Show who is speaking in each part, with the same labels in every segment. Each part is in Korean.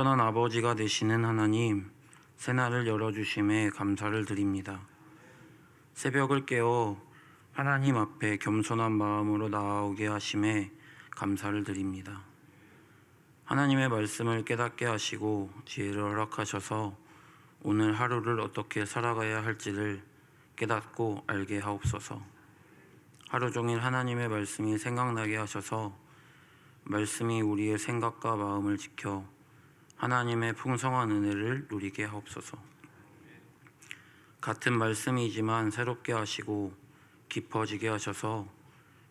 Speaker 1: 선한 아버지가 되시는 하나님, 새날을 열어주심에 감사를 드립니다. 새벽을 깨어 하나님 앞에 겸손한 마음으로 나아오게 하심에 감사를 드립니다. 하나님의 말씀을 깨닫게 하시고 지혜를 허락하셔서 오늘 하루를 어떻게 살아가야 할지를 깨닫고 알게 하옵소서. 하루 종일 하나님의 말씀이 생각나게 하셔서 말씀이 우리의 생각과 마음을 지켜 하나님의 풍성한 은혜를 누리게 하옵소서. 같은 말씀이지만 새롭게 하시고 깊어지게 하셔서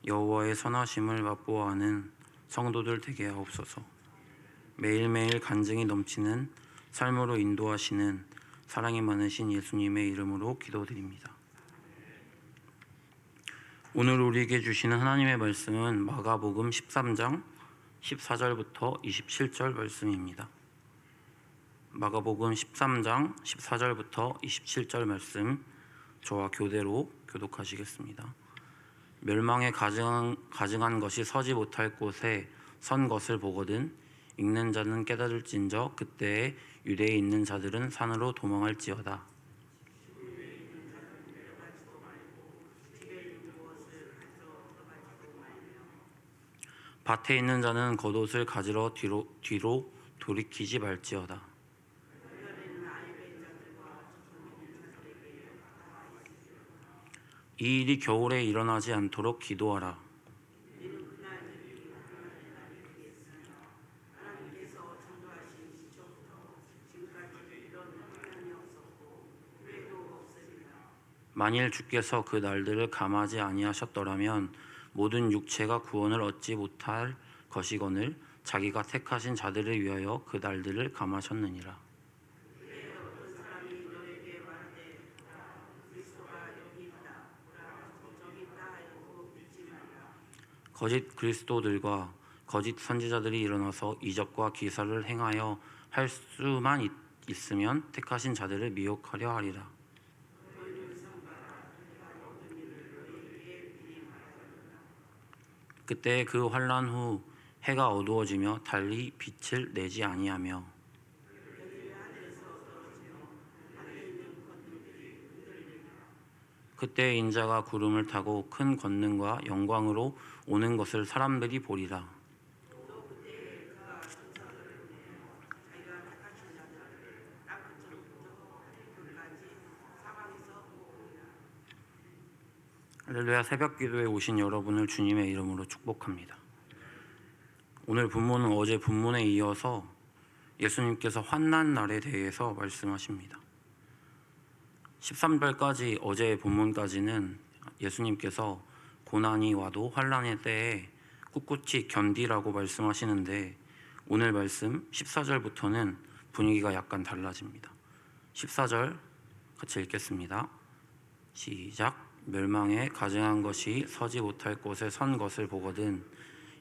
Speaker 1: 여호와의 선하심을 맛보아하는 성도들 되게 하옵소서. 매일매일 간증이 넘치는 삶으로 인도하시는 사랑이 많으신 예수님의 이름으로 기도드립니다. 오늘 우리에게 주시는 하나님의 말씀은 마가복음 13장 14절부터 27절 말씀입니다. 마가복음 13장 14절부터 27절 말씀 저와 교대로 교독하시겠습니다. 멸망에 가증한 것이 서지 못할 곳에 선 것을 보거든 읽는 자는 깨달을진저 그때에 유대에 있는 자들은 산으로 도망할지어다. 밭에 있는 자는 겉옷을 가지러 뒤로 돌이키지 말지어다. 이 일이 겨울에 일어나지 않도록 기도하라. 만일 주께서 그 날들을 감하지 아니하셨더라면 모든 육체가 구원을 얻지 못할 것이거늘 자기가 택하신 자들을 위하여 그 날들을 감하셨느니라. 거짓 그리스도들과 거짓 선지자들이 일어나서 이적과 기사를 행하여 할 수만 있으면 택하신 자들을 미혹하려 하리라. 그때 그 환난 후 해가 어두워지며 달리 빛을 내지 아니하며 그때 인자가 구름을 타고 큰 권능과 영광으로 오는 것을 사람들이 보리라. 할렐루야. 새벽기도에 오신 여러분을 주님의 이름으로 축복합니다. 오늘 본문은 어제 본문에 이어서 예수님께서 환난 날에 대해서 말씀하십니다. 13절까지 어제의 본문까지는 예수님께서 고난이 와도 환난의 때에 꿋꿋이 견디라고 말씀하시는데 오늘 말씀 14절부터는 분위기가 약간 달라집니다. 14절 같이 읽겠습니다. 시작. 멸망에 가증한 것이 서지 못할 곳에 선 것을 보거든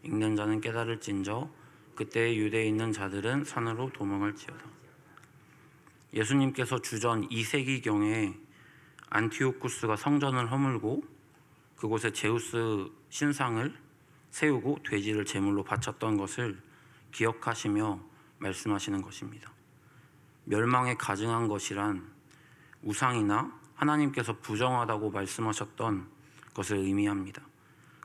Speaker 1: 읽는 자는 깨달을진저 그때 유대에 있는 자들은 산으로 도망할지어다. 예수님께서 주전 2세기경에 안티오쿠스가 성전을 허물고 그곳에 제우스 신상을 세우고 돼지를 제물로 바쳤던 것을 기억하시며 말씀하시는 것입니다. 멸망에 가증한 것이란 우상이나 하나님께서 부정하다고 말씀하셨던 것을 의미합니다.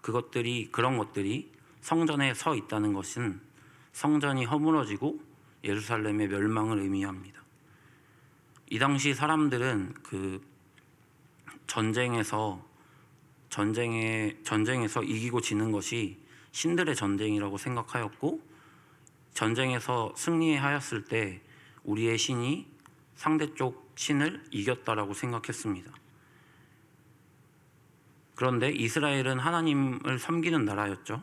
Speaker 1: 그런 것들이 성전에 서 있다는 것은 성전이 허물어지고 예루살렘의 멸망을 의미합니다. 이 당시 사람들은 그 전쟁에서 이기고 지는 것이 신들의 전쟁이라고 생각하였고 전쟁에서 승리하였을 때 우리의 신이 상대쪽 신을 이겼다라고 생각했습니다. 그런데 이스라엘은 하나님을 섬기는 나라였죠.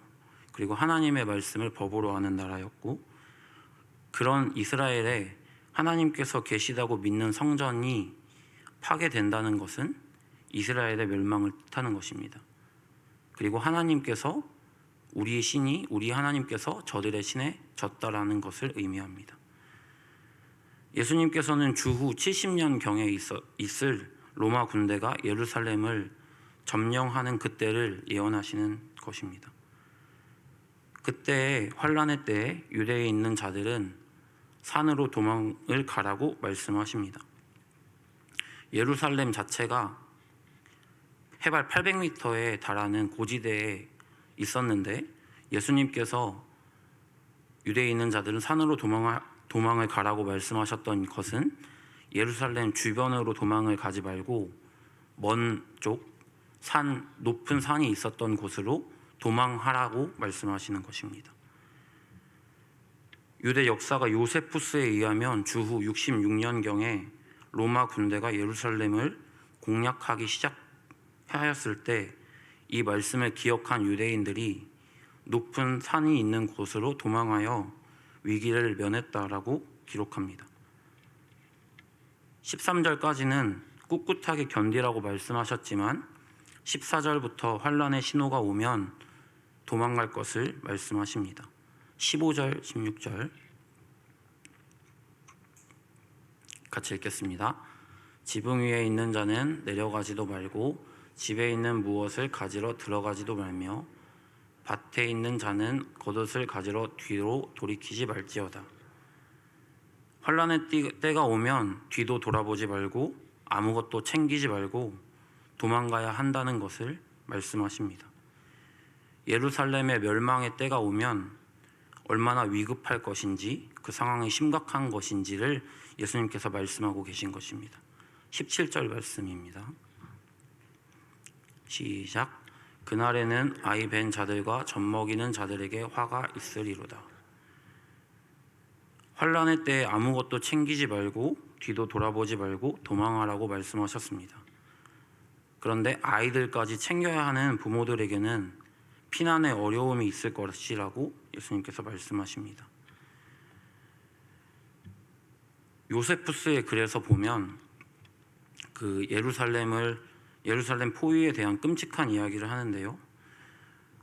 Speaker 1: 그리고 하나님의 말씀을 법으로 하는 나라였고 그런 이스라엘에 하나님께서 계시다고 믿는 성전이 파괴된다는 것은 이스라엘의 멸망을 뜻하는 것입니다. 그리고 하나님께서 우리 하나님께서 저들의 신에 졌다라는 것을 의미합니다. 예수님께서는 주후 70년경에 있을 로마 군대가 예루살렘을 점령하는 그때를 예언하시는 것입니다. 그때의 환란의 때에 유대에 있는 자들은 산으로 도망을 가라고 말씀하십니다. 예루살렘 자체가 해발 800m에 달하는 고지대에 있었는데 예수님께서 유대에 있는 자들은 산으로 도망을 가라고 말씀하셨던 것은 예루살렘 주변으로 도망을 가지 말고 먼 쪽 높은 산이 있었던 곳으로 도망하라고 말씀하시는 것입니다. 유대 역사가 요세푸스에 의하면 주후 66년경에 로마 군대가 예루살렘을 공략하기 시작하였을 때 이 말씀을 기억한 유대인들이 높은 산이 있는 곳으로 도망하여 위기를 면했다라고 기록합니다. 13절까지는 꿋꿋하게 견디라고 말씀하셨지만 14절부터 환란의 신호가 오면 도망갈 것을 말씀하십니다. 15절, 16절 같이 읽겠습니다. 지붕 위에 있는 자는 내려가지도 말고 집에 있는 무엇을 가지러 들어가지도 말며 밭에 있는 자는 겉옷을 가지러 뒤로 돌이키지 말지어다. 환란의 때가 오면 뒤도 돌아보지 말고 아무것도 챙기지 말고 도망가야 한다는 것을 말씀하십니다. 예루살렘의 멸망의 때가 오면 얼마나 위급할 것인지, 그 상황이 심각한 것인지를 예수님께서 말씀하고 계신 것입니다. 17절 말씀입니다. 시작. 그날에는 아이 뵌 자들과 젖먹이는 자들에게 화가 있으리로다. 환란의 때에 아무것도 챙기지 말고 뒤도 돌아보지 말고 도망하라고 말씀하셨습니다. 그런데 아이들까지 챙겨야 하는 부모들에게는 피난의 어려움이 있을 것이라고 예수님께서 말씀하십니다. 요세푸스의 글에서 보면 그 예루살렘 포위에 대한 끔찍한 이야기를 하는데요.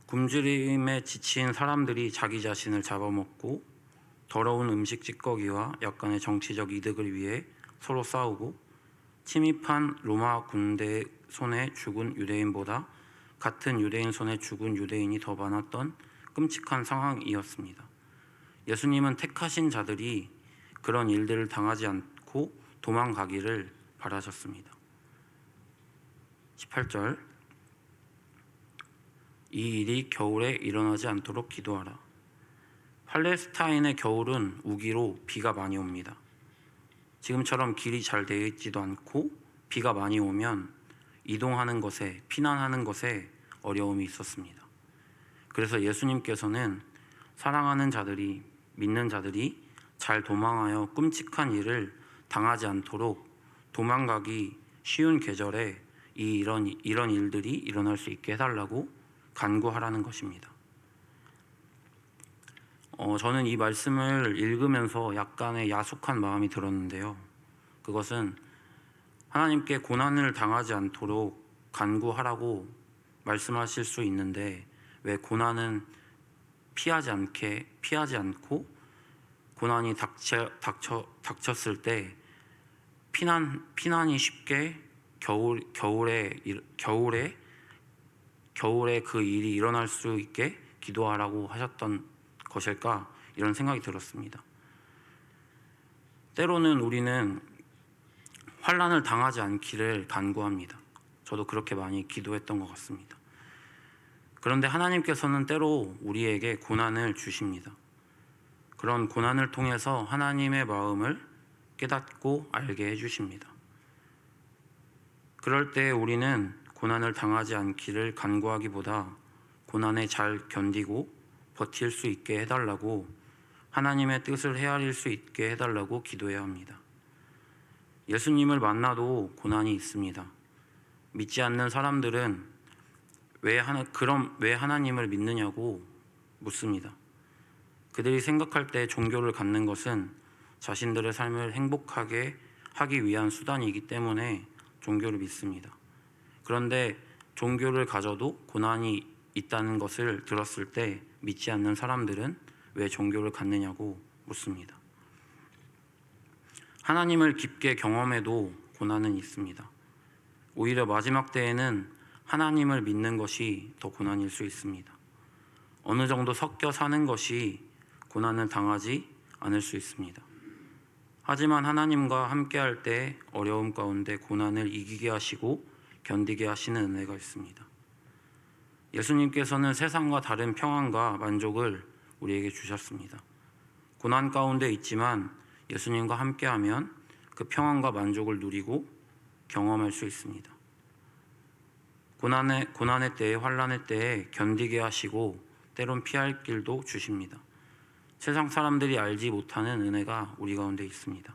Speaker 1: 굶주림에 지친 사람들이 자기 자신을 잡아먹고 더러운 음식 찌꺼기와 약간의 정치적 이득을 위해 서로 싸우고 침입한 로마 군대 손에 죽은 유대인보다 같은 유대인 손에 죽은 유대인이 더 많았던 끔찍한 상황이었습니다. 예수님은 택하신 자들이 그런 일들을 당하지 않고 도망가기를 바라셨습니다. 18절. 이 일이 겨울에 일어나지 않도록 기도하라. 팔레스타인의 겨울은 우기로 비가 많이 옵니다. 지금처럼 길이 잘 되어 있지도 않고 비가 많이 오면 이동하는 것에, 피난하는 것에 어려움이 있었습니다. 그래서 예수님께서는 사랑하는 자들이, 믿는 자들이 잘 도망하여 끔찍한 일을 당하지 않도록 도망가기 쉬운 계절에 이런 일들이 일어날 수 있게 해달라고 간구하라는 것입니다. 저는 이 말씀을 읽으면서 약간의 야속한 마음이 들었는데요. 그것은 하나님께 고난을 당하지 않도록 간구하라고 말씀하실 수 있는데 왜 고난은 피하지 않고 고난이 닥쳤을 때 피난이 쉽게 겨울에 그 일이 일어날 수 있게 기도하라고 하셨던 것일까, 이런 생각이 들었습니다. 때로는 우리는 환난을 당하지 않기를 간구합니다. 저도 그렇게 많이 기도했던 것 같습니다. 그런데 하나님께서는 때로 우리에게 고난을 주십니다. 그런 고난을 통해서 하나님의 마음을 깨닫고 알게 해주십니다. 그럴 때 우리는 고난을 당하지 않기를 간구하기보다 고난에 잘 견디고 버틸 수 있게 해달라고, 하나님의 뜻을 헤아릴 수 있게 해달라고 기도해야 합니다. 예수님을 만나도 고난이 있습니다. 믿지 않는 사람들은 왜 하나님을 믿느냐고 묻습니다. 그들이 생각할 때 종교를 갖는 것은 자신들의 삶을 행복하게 하기 위한 수단이기 때문에 종교를 믿습니다. 그런데 종교를 가져도 고난이 있다는 것을 들었을 때 믿지 않는 사람들은 왜 종교를 갖느냐고 묻습니다. 하나님을 깊게 경험해도 고난은 있습니다. 오히려 마지막 때에는 하나님을 믿는 것이 더 고난일 수 있습니다. 어느 정도 섞여 사는 것이 고난을 당하지 않을 수 있습니다. 하지만 하나님과 함께할 때 어려움 가운데 고난을 이기게 하시고 견디게 하시는 은혜가 있습니다. 예수님께서는 세상과 다른 평안과 만족을 우리에게 주셨습니다. 고난 가운데 있지만 예수님과 함께하면 그 평안과 만족을 누리고 경험할 수 있습니다. 고난의 때에, 환난의 때에 견디게 하시고 때론 피할 길도 주십니다. 세상 사람들이 알지 못하는 은혜가 우리 가운데 있습니다.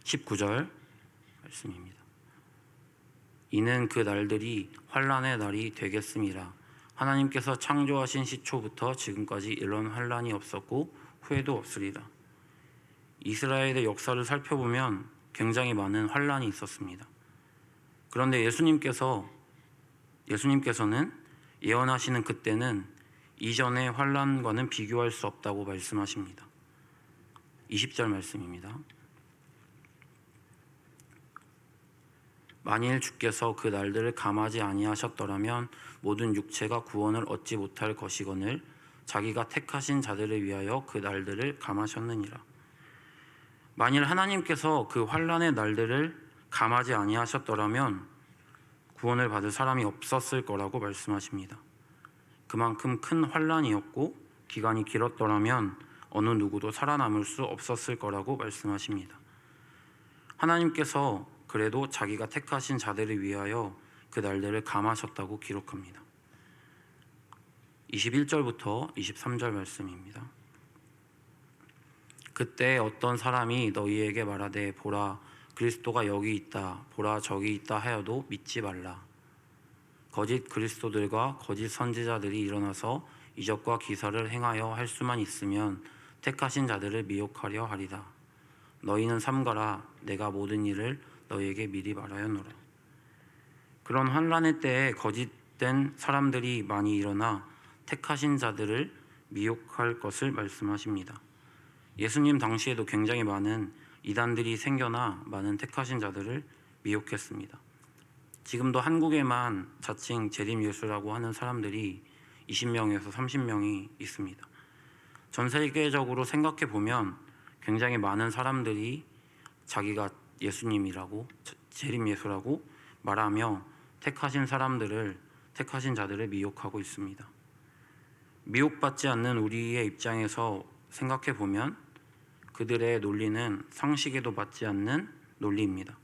Speaker 1: 19절 말씀입니다. 이는 그 날들이 환난의 날이 되겠음이라. 하나님께서 창조하신 시초부터 지금까지 이런 환난이 없었고 후회도 없으리라. 이스라엘의 역사를 살펴보면 굉장히 많은 환난이 있었습니다. 그런데 예수님께서는 예언하시는 그때는 이전의 환난과는 비교할 수 없다고 말씀하십니다. 20절 말씀입니다. 만일 주께서 그 날들을 감하지 아니하셨더라면 모든 육체가 구원을 얻지 못할 것이거늘 자기가 택하신 자들을 위하여 그 날들을 감하셨느니라. 만일 하나님께서 그 환난의 날들을 감하지 아니하셨더라면 구원을 받을 사람이 없었을 거라고 말씀하십니다. 그만큼 큰 환난이었고 기간이 길었더라면 어느 누구도 살아남을 수 없었을 거라고 말씀하십니다. 하나님께서 그래도 자기가 택하신 자들을 위하여 그 날들을 감하셨다고 기록합니다. 21절부터 23절 말씀입니다. 그때 어떤 사람이 너희에게 말하되 보라 그리스도가 여기 있다 보라 저기 있다 하여도 믿지 말라. 거짓 그리스도들과 거짓 선지자들이 일어나서 이적과 기사를 행하여 할 수만 있으면 택하신 자들을 미혹하려 하리라. 너희는 삼가라 내가 모든 일을 너희에게 미리 말하였노라. 그런 환난의 때에 거짓된 사람들이 많이 일어나 택하신 자들을 미혹할 것을 말씀하십니다. 예수님 당시에도 굉장히 많은 이단들이 생겨나 많은 택하신 자들을 미혹했습니다. 지금도 한국에만 자칭 재림예수라고 하는 사람들이 20명에서 30명이 있습니다. 전 세계적으로 생각해 보면 굉장히 많은 사람들이 자기가 예수님이라고 재림예수라고 말하며 택하신 자들을 미혹하고 있습니다. 미혹받지 않는 우리의 입장에서 생각해 보면 그들의 논리는 상식에도 맞지 않는 논리입니다.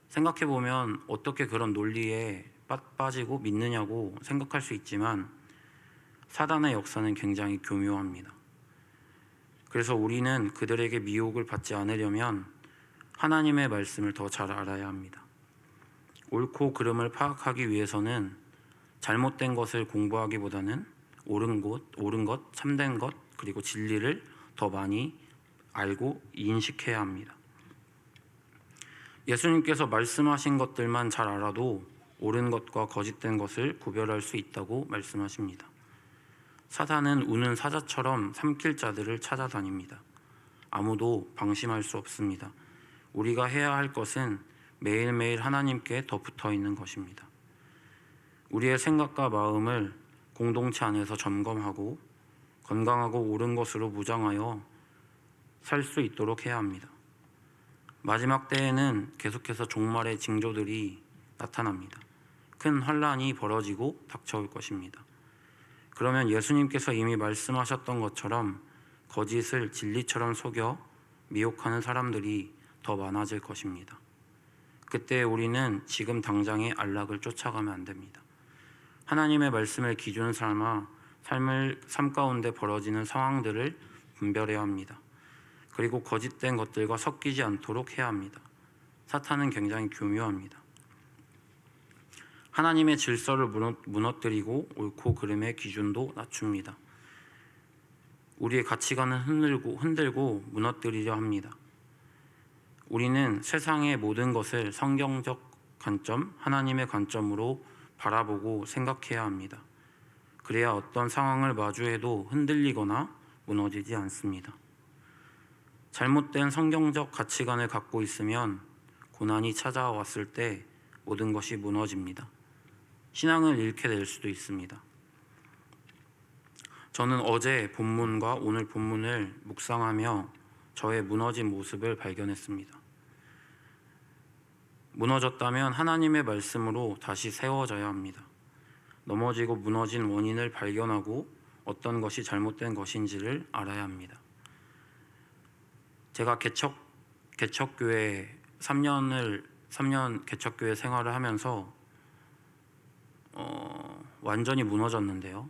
Speaker 1: 생각해 보면 어떻게 그런 논리에 빠지고 믿느냐고 생각할 수 있지만 사단의 역사는 굉장히 교묘합니다. 그래서 우리는 그들에게 미혹을 받지 않으려면 하나님의 말씀을 더 잘 알아야 합니다. 옳고 그름을 파악하기 위해서는 잘못된 것을 공부하기보다는 옳은 것, 참된 것, 그리고 진리를 더 많이 알고 인식해야 합니다. 예수님께서 말씀하신 것들만 잘 알아도 옳은 것과 거짓된 것을 구별할 수 있다고 말씀하십니다. 사단은 우는 사자처럼 삼킬 자들을 찾아다닙니다. 아무도 방심할 수 없습니다. 우리가 해야 할 것은 매일매일 하나님께 더 붙어 있는 것입니다. 우리의 생각과 마음을 공동체 안에서 점검하고 건강하고 옳은 것으로 무장하여 살 수 있도록 해야 합니다. 마지막 때에는 계속해서 종말의 징조들이 나타납니다. 큰 환난이 벌어지고 닥쳐올 것입니다. 그러면 예수님께서 이미 말씀하셨던 것처럼 거짓을 진리처럼 속여 미혹하는 사람들이 더 많아질 것입니다. 그때 우리는 지금 당장의 안락을 쫓아가면 안 됩니다. 하나님의 말씀을 기준 삼아 삶 가운데 벌어지는 상황들을 분별해야 합니다. 그리고 거짓된 것들과 섞이지 않도록 해야 합니다. 사탄은 굉장히 교묘합니다. 하나님의 질서를 무너뜨리고 옳고 그름의 기준도 낮춥니다. 우리의 가치관은 흔들고 무너뜨리려 합니다. 우리는 세상의 모든 것을 성경적 관점, 하나님의 관점으로 바라보고 생각해야 합니다. 그래야 어떤 상황을 마주해도 흔들리거나 무너지지 않습니다. 잘못된 성경적 가치관을 갖고 있으면 고난이 찾아왔을 때 모든 것이 무너집니다. 신앙을 잃게 될 수도 있습니다. 저는 어제 본문과 오늘 본문을 묵상하며 저의 무너진 모습을 발견했습니다. 무너졌다면 하나님의 말씀으로 다시 세워져야 합니다. 넘어지고 무너진 원인을 발견하고 어떤 것이 잘못된 것인지를 알아야 합니다. 제가 개척교회 3년 개척교회 생활을 하면서 완전히 무너졌는데요.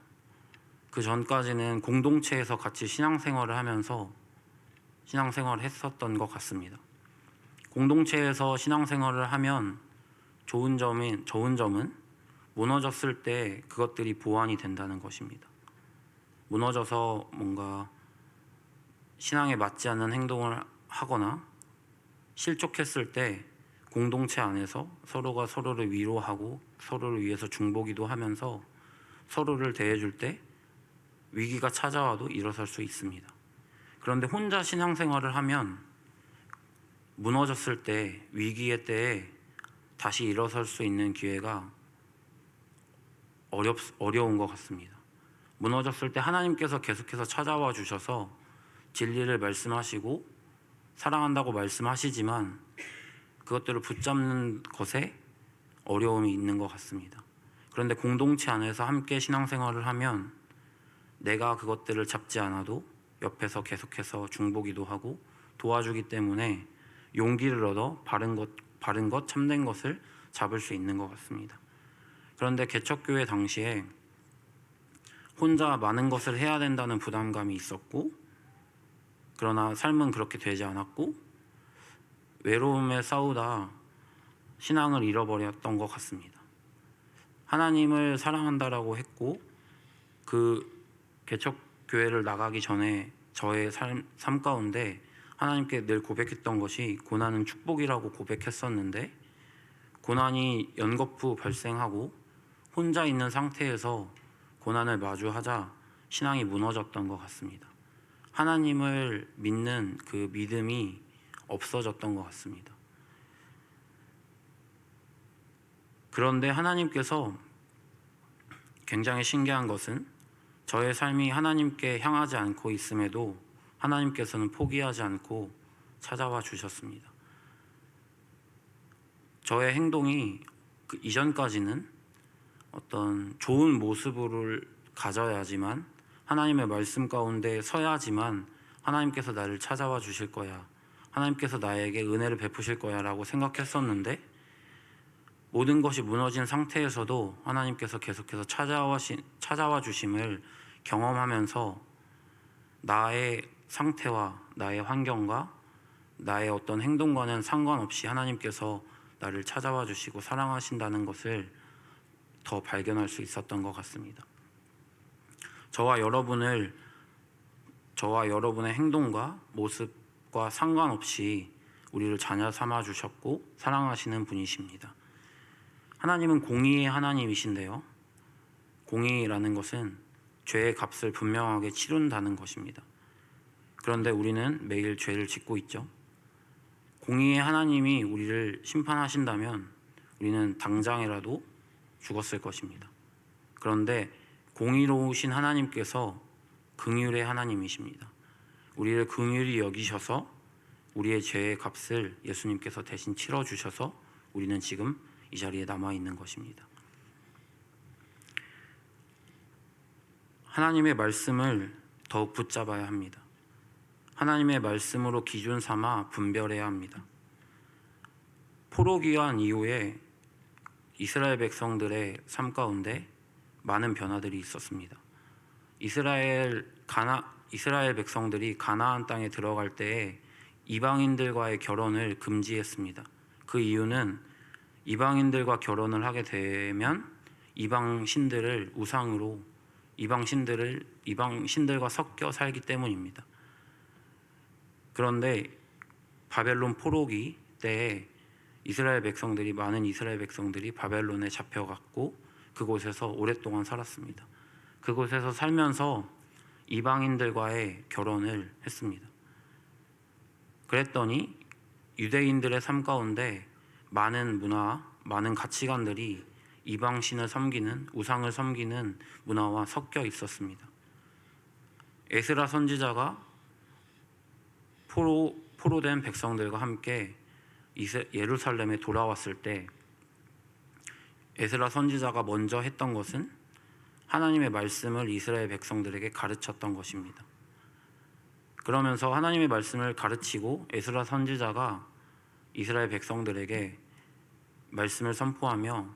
Speaker 1: 그 전까지는 공동체에서 같이 신앙생활을 하면서 신앙생활을 했었던 것 같습니다. 공동체에서 신앙생활을 하면 좋은 점은 무너졌을 때 그것들이 보완이 된다는 것입니다. 무너져서 뭔가 신앙에 맞지 않는 행동을 하거나 실족했을 때 공동체 안에서 서로가 서로를 위로하고 서로를 위해서 중보기도 하면서 서로를 대해줄 때 위기가 찾아와도 일어설 수 있습니다. 그런데 혼자 신앙생활을 하면 무너졌을 때, 위기의 때에 다시 일어설 수 있는 기회가 어려운 것 같습니다. 무너졌을 때 하나님께서 계속해서 찾아와 주셔서 진리를 말씀하시고 사랑한다고 말씀하시지만 그것들을 붙잡는 것에 어려움이 있는 것 같습니다. 그런데 공동체 안에서 함께 신앙생활을 하면 내가 그것들을 잡지 않아도 옆에서 계속해서 중보기도 하고 도와주기 때문에 용기를 얻어 바른 것, 참된 것을 잡을 수 있는 것 같습니다. 그런데 개척교회 당시에 혼자 많은 것을 해야 된다는 부담감이 있었고, 그러나 삶은 그렇게 되지 않았고 외로움에 싸우다 신앙을 잃어버렸던 것 같습니다. 하나님을 사랑한다라고 했고 그 개척교회를 나가기 전에 저의 삶 가운데 하나님께 늘 고백했던 것이 고난은 축복이라고 고백했었는데, 고난이 연거푸 발생하고 혼자 있는 상태에서 고난을 마주하자 신앙이 무너졌던 것 같습니다. 하나님을 믿는 그 믿음이 없어졌던 것 같습니다. 그런데 하나님께서 굉장히 신기한 것은 저의 삶이 하나님께 향하지 않고 있음에도 하나님께서는 포기하지 않고 찾아와 주셨습니다. 저의 행동이 그 이전까지는 어떤 좋은 모습을 가져야지만, 하나님의 말씀 가운데 서야지만 하나님께서 나를 찾아와 주실 거야, 하나님께서 나에게 은혜를 베푸실 거야 라고 생각했었는데, 모든 것이 무너진 상태에서도 하나님께서 계속해서 찾아와 주심을 경험하면서 나의 상태와 나의 환경과 나의 어떤 행동과는 상관없이 하나님께서 나를 찾아와 주시고 사랑하신다는 것을 더 발견할 수 있었던 것 같습니다. 저와 여러분의 행동과 모습과 상관없이 우리를 자녀 삼아 주셨고 사랑하시는 분이십니다. 하나님은 공의의 하나님이신데요, 공의라는 것은 죄의 값을 분명하게 치른다는 것입니다. 그런데 우리는 매일 죄를 짓고 있죠. 공의의 하나님이 우리를 심판하신다면 우리는 당장이라도 죽었을 것입니다. 그런데 공의로우신 하나님께서 긍휼의 하나님이십니다. 우리를 긍휼히 여기셔서 우리의 죄의 값을 예수님께서 대신 치러주셔서 우리는 지금 이 자리에 남아있는 것입니다. 하나님의 말씀을 더욱 붙잡아야 합니다. 하나님의 말씀으로 기준 삼아 분별해야 합니다. 포로기한 이후에 이스라엘 백성들의 삶 가운데 많은 변화들이 있었습니다. 이스라엘 백성들이 가나안 땅에 들어갈 때에 이방인들과의 결혼을 금지했습니다. 그 이유는 이방인들과 결혼을 하게 되면 이방 신들과 섞여 살기 때문입니다. 그런데 바벨론 포로기 때에 많은 이스라엘 백성들이 바벨론에 잡혀갔고 그곳에서 오랫동안 살았습니다. 그곳에서 살면서 이방인들과의 결혼을 했습니다. 그랬더니 유대인들의 삶 가운데 많은 문화, 많은 가치관들이 이방신을 섬기는, 우상을 섬기는 문화와 섞여 있었습니다. 에스라 선지자가 포로된 백성들과 함께 예루살렘에 돌아왔을 때 에스라 선지자가 먼저 했던 것은 하나님의 말씀을 이스라엘 백성들에게 가르쳤던 것입니다. 그러면서 하나님의 말씀을 가르치고 에스라 선지자가 이스라엘 백성들에게 말씀을 선포하며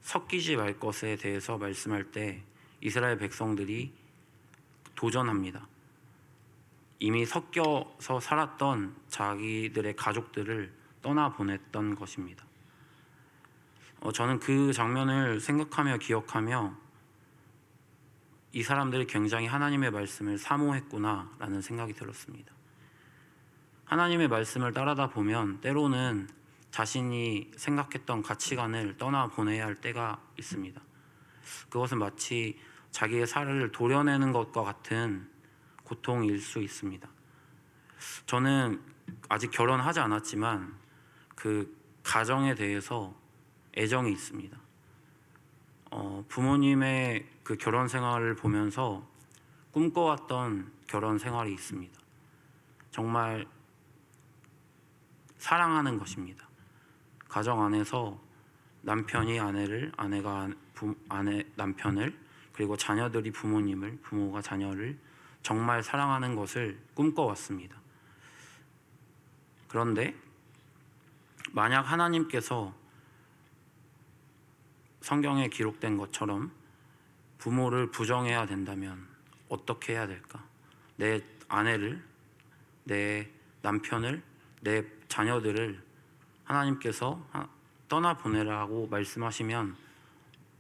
Speaker 1: 섞이지 말 것에 대해서 말씀할 때 이스라엘 백성들이 도전합니다. 이미 섞여서 살았던 자기들의 가족들을 떠나보냈던 것입니다. 저는 그 장면을 생각하며 기억하며 이 사람들이 굉장히 하나님의 말씀을 사모했구나라는 생각이 들었습니다. 하나님의 말씀을 따르다 보면 때로는 자신이 생각했던 가치관을 떠나보내야 할 때가 있습니다. 그것은 마치 자기의 살을 도려내는 것과 같은 고통일 수 있습니다. 저는 아직 결혼하지 않았지만 그 가정에 대해서 애정이 있습니다. 부모님의 그 결혼 생활을 보면서 꿈꿔왔던 결혼 생활이 있습니다. 정말 사랑하는 것입니다. 가정 안에서 남편이 아내를, 아내가 남편을, 그리고 자녀들이 부모님을, 부모가 자녀를 정말 사랑하는 것을 꿈꿔왔습니다. 그런데 만약 하나님께서 성경에 기록된 것처럼 부모를 부정해야 된다면 어떻게 해야 될까? 내 아내를, 내 남편을, 내 자녀들을 하나님께서 떠나보내라고 말씀하시면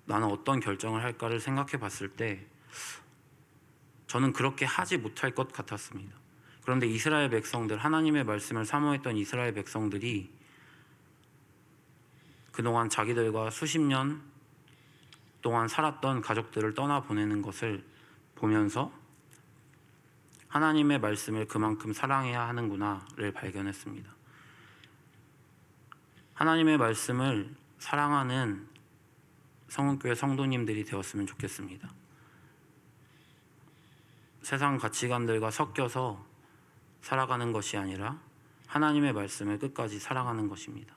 Speaker 1: 나는 어떤 결정을 할까를 생각해 봤을 때 저는 그렇게 하지 못할 것 같았습니다. 그런데 이스라엘 백성들, 하나님의 말씀을 사모했던 이스라엘 백성들이 그동안 자기들과 수십 년 동안 살았던 가족들을 떠나보내는 것을 보면서 하나님의 말씀을 그만큼 사랑해야 하는구나를 발견했습니다. 하나님의 말씀을 사랑하는 성은교회 성도님들이 되었으면 좋겠습니다. 세상 가치관들과 섞여서 살아가는 것이 아니라 하나님의 말씀을 끝까지 사랑하는 것입니다.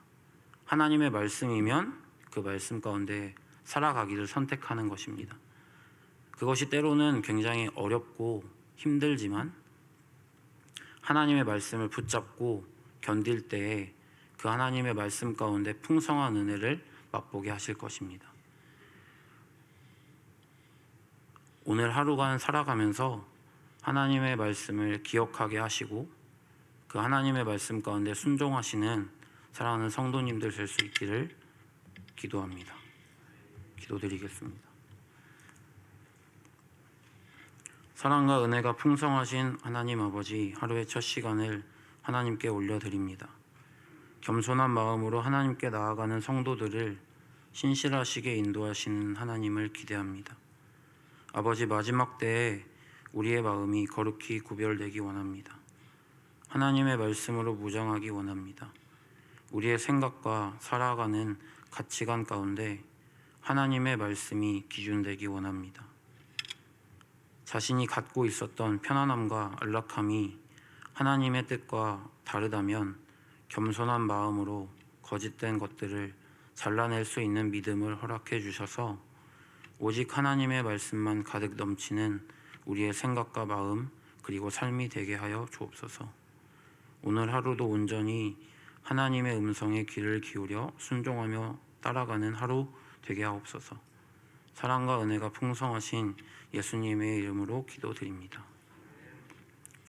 Speaker 1: 하나님의 말씀이면 그 말씀 가운데 살아가기를 선택하는 것입니다. 그것이 때로는 굉장히 어렵고 힘들지만 하나님의 말씀을 붙잡고 견딜 때에 그 하나님의 말씀 가운데 풍성한 은혜를 맛보게 하실 것입니다. 오늘 하루간 살아가면서 하나님의 말씀을 기억하게 하시고 그 하나님의 말씀 가운데 순종하시는 사랑하는 성도님들 될 수 있기를 기도합니다. 기도드리겠습니다. 사랑과 은혜가 풍성하신 하나님 아버지, 하루의 첫 시간을 하나님께 올려드립니다. 겸손한 마음으로 하나님께 나아가는 성도들을 신실하시게 인도하시는 하나님을 기대합니다. 아버지, 마지막 때에 우리의 마음이 거룩히 구별되기 원합니다. 하나님의 말씀으로 무장하기 원합니다. 우리의 생각과 살아가는 가치관 가운데 하나님의 말씀이 기준되기 원합니다. 자신이 갖고 있었던 편안함과 안락함이 하나님의 뜻과 다르다면 겸손한 마음으로 거짓된 것들을 잘라낼 수 있는 믿음을 허락해 주셔서 오직 하나님의 말씀만 가득 넘치는 우리의 생각과 마음 그리고 삶이 되게 하여 주옵소서. 오늘 하루도 온전히 하나님의 음성에 귀를 기울여 순종하며 따라가는 하루 되게 하옵소서. 사랑과 은혜가 풍성하신 예수님의 이름으로 기도드립니다.